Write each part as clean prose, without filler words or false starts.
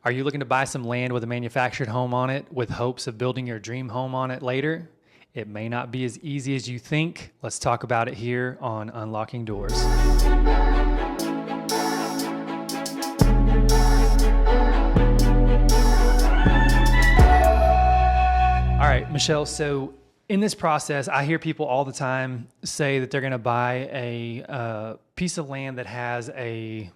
Are you looking to buy some land with a manufactured home on it with hopes of building your dream home on it later? It may not be as easy as you think. Let's talk about it here on Unlocking Doors. All right, Michelle, so in this process, I hear people all the time say that they're going to buy a piece of land that has a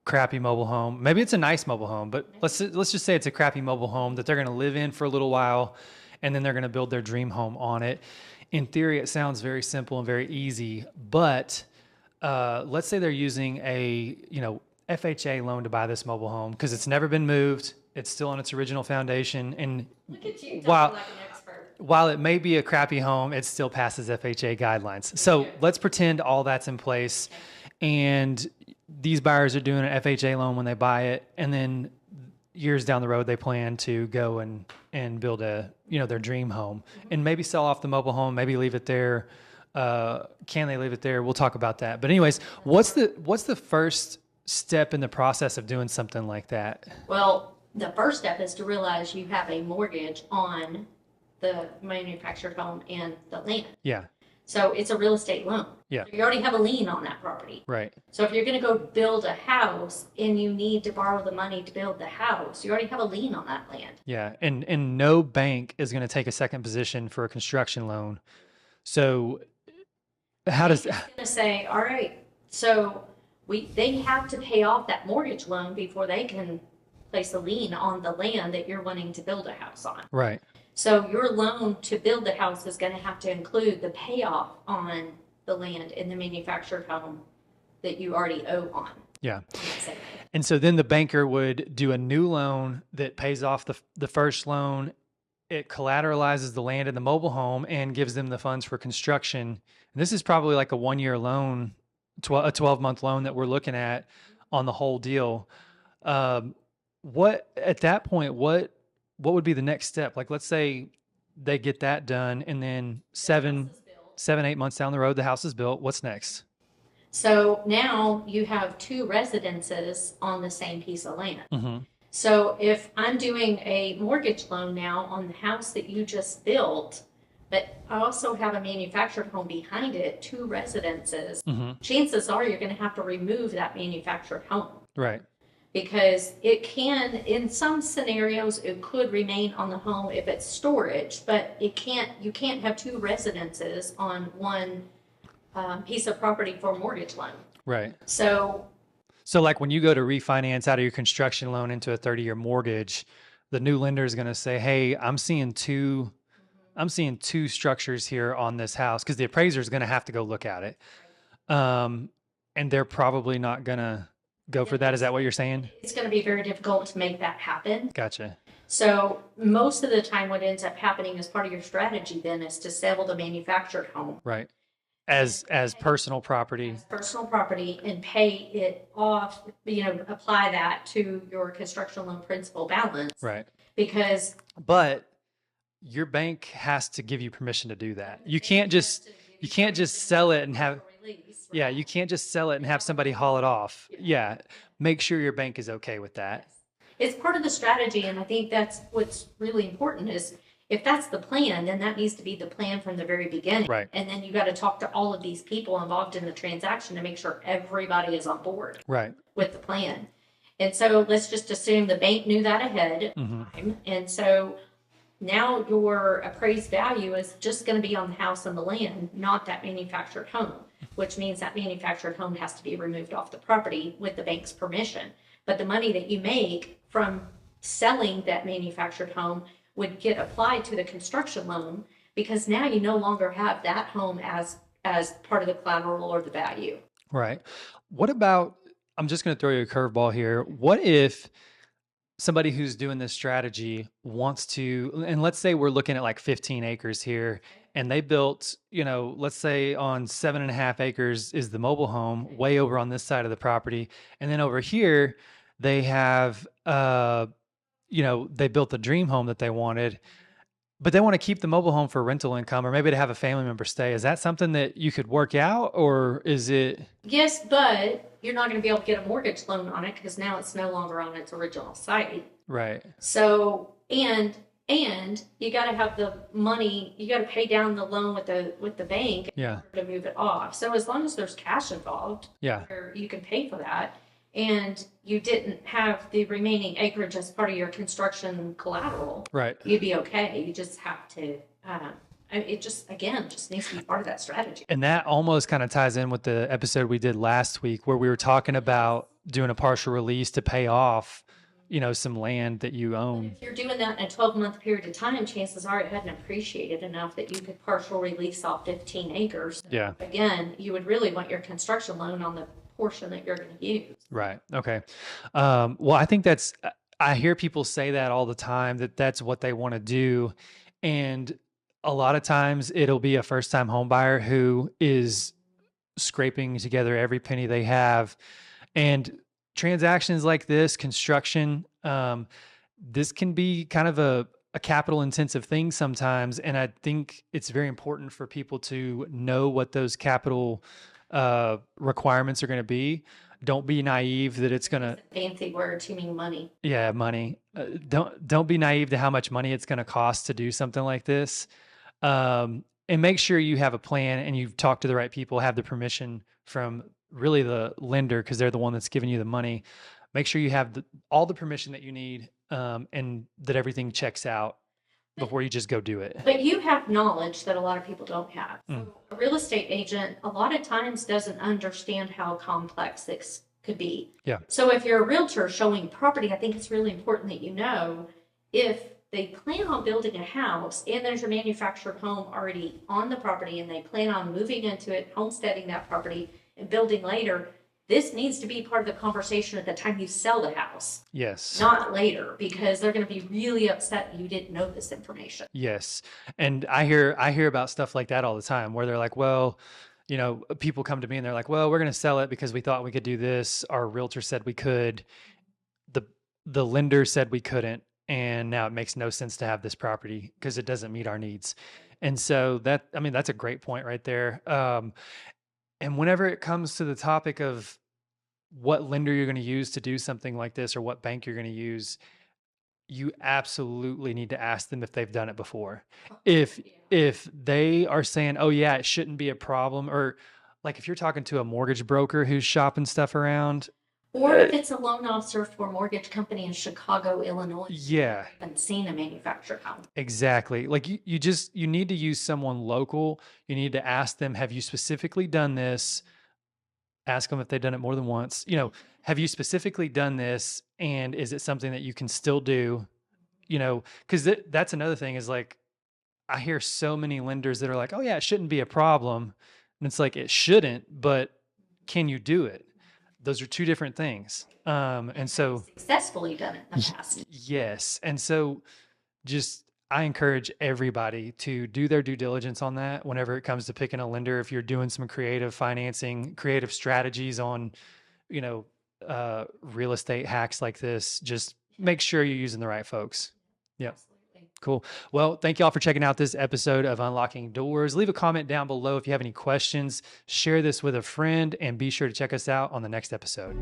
crappy mobile home. Maybe it's a nice mobile home, but let's just say it's a crappy mobile home that they're going to live in for a little while, and then they're going to build their dream home on it. In theory, it sounds very simple and very easy, but let's say they're using a FHA loan to buy this mobile home because it's never been moved. It's still on its original foundation, and look at you talking like an expert. While it may be a crappy home, it still passes FHA guidelines. So let's pretend all that's in place, and these buyers are doing an FHA loan when they buy it, and then years down the road they plan to go and build their dream home, and maybe sell off the mobile home, maybe leave it there. Can they leave it there? We'll talk about that. But anyways, what's the first step in the process of doing something like that? Well, the first step is to realize you have a mortgage on the manufactured home and the land. Yeah. So it's a real estate loan. Yeah. So you already have a lien on that property. Right. So if you're going to go build a house and you need to borrow the money to build the house, you already have a lien on that land. Yeah. And no bank is going to take a second position for a construction loan. So how does... It's going to say, all right, so they have to pay off that mortgage loan before they can place a lien on the land that you're wanting to build a house on. Right. So your loan to build the house is going to have to include the payoff on the land in the manufactured home that you already owe on. Yeah. And so then the banker would do a new loan that pays off the first loan. It collateralizes the land and the mobile home and gives them the funds for construction. And this is probably like a 1-year loan, a 12-month loan that we're looking at on the whole deal. What at that point, what would be the next step? Like, let's say they get that done, and then 7-8 months down the road, the house is built. What's next? So now you have 2 residences on the same piece of land. Mm-hmm. So if I'm doing a mortgage loan now on the house that you just built, but I also have a manufactured home behind it, 2 residences, chances are you're going to have to remove that manufactured home. Right. Because it can, in some scenarios, it could remain on the home if it's storage, but you can't have 2 residences on one piece of property for a mortgage loan. Right. So like when you go to refinance out of your construction loan into a 30-year mortgage, the new lender is going to say, hey, I'm seeing two structures here on this house, because the appraiser is going to have to go look at it. And they're probably not going to go for that. Is that what you're saying? It's going to be very difficult to make that happen. Gotcha. So most of the time what ends up happening as part of your strategy then is to sell the manufactured home. Right. As personal property. As personal property, and pay it off, apply that to your construction loan principal balance. Right. But your bank has to give you permission to do that. You can't just sell it and have... Yeah, you can't just sell it and have somebody haul it off. Yeah, make sure your bank is okay with that. It's part of the strategy, and I think that's what's really important is if that's the plan, then that needs to be the plan from the very beginning. Right. And then you got to talk to all of these people involved in the transaction to make sure everybody is on board with the plan. And so let's just assume the bank knew that ahead of time. And so now your appraised value is just going to be on the house and the land, not that manufactured home, which means that manufactured home has to be removed off the property with the bank's permission. But the money that you make from selling that manufactured home would get applied to the construction loan, because now you no longer have that home as part of the collateral or the value. Right. What about, I'm just going to throw you a curveball here. What if somebody who's doing this strategy wants to, and let's say we're looking at like 15 acres here, and they built, let's say on 7.5 acres is the mobile home, way over on this side of the property. And then over here, they have, they built the dream home that they wanted. But they want to keep the mobile home for rental income, or maybe to have a family member stay. Is that something that you could work out, or is it? Yes, but you're not going to be able to get a mortgage loan on it because now it's no longer on its original site. Right. So, and you got to have the money, you got to pay down the loan with the bank in order to move it off. So as long as there's cash involved, you can pay for that, and you didn't have the remaining acreage as part of your construction collateral, right, you'd be okay. You just have to, it just needs to be part of that strategy. And that almost kind of ties in with the episode we did last week where we were talking about doing a partial release to pay off, some land that you own. If you're doing that in a 12-month period of time, chances are it hadn't appreciated enough that you could partial release off 15 acres. Yeah. Again, you would really want your construction loan on the portion that you're going to use. Right. Okay. Well, I think I hear people say that all the time, that that's what they want to do. And a lot of times it'll be a first-time home buyer who is scraping together every penny they have. And transactions like this, construction, this can be kind of a capital intensive thing sometimes. And I think it's very important for people to know what those capital requirements are going to be. Don't be naive that it's going to fancy word to mean money. Yeah, money. Don't be naive to how much money it's going to cost to do something like this. And make sure you have a plan and you've talked to the right people, have the permission from really the lender, because they're the one that's giving you the money. Make sure you have all the permission that you need, and that everything checks out before you just go do it. But you have knowledge that a lot of people don't have. So a real estate agent a lot of times doesn't understand how complex this could be. Yeah. So if you're a realtor showing property, I think it's really important that you know if they plan on building a house and there's a manufactured home already on the property and they plan on moving into it, homesteading that property and building later, this needs to be part of the conversation at the time you sell the house. Yes. Not later, because they're going to be really upset you didn't know this information. Yes. And I hear about stuff like that all the time where they're like, well, people come to me and they're like, well, we're going to sell it because we thought we could do this. Our realtor said we could. The lender said we couldn't. And now it makes no sense to have this property because it doesn't meet our needs. And so that's a great point right there. And whenever it comes to the topic of what lender you're going to use to do something like this or what bank you're going to use, you absolutely need to ask them if they've done it before. If they are saying, oh yeah, it shouldn't be a problem, or like if you're talking to a mortgage broker who's shopping stuff around, or if it's a loan officer for a mortgage company in Chicago, Illinois. Yeah. I haven't seen a manufactured home. Exactly. Like you need to use someone local. You need to ask them, have you specifically done this? Ask them if they've done it more than once. Have you specifically done this? And is it something that you can still do? Because that's another thing is like, I hear so many lenders that are like, oh yeah, it shouldn't be a problem. And it's like, it shouldn't, but can you do it? Those are two different things. And so successfully done it in the past. Yes. And so I encourage everybody to do their due diligence on that whenever it comes to picking a lender. If you're doing some creative financing, creative strategies on, real estate hacks like this, just make sure you're using the right folks. Yeah. Cool. Well, thank you all for checking out this episode of Unlocking Doors. Leave a comment down below if you have any questions. Share this with a friend and be sure to check us out on the next episode.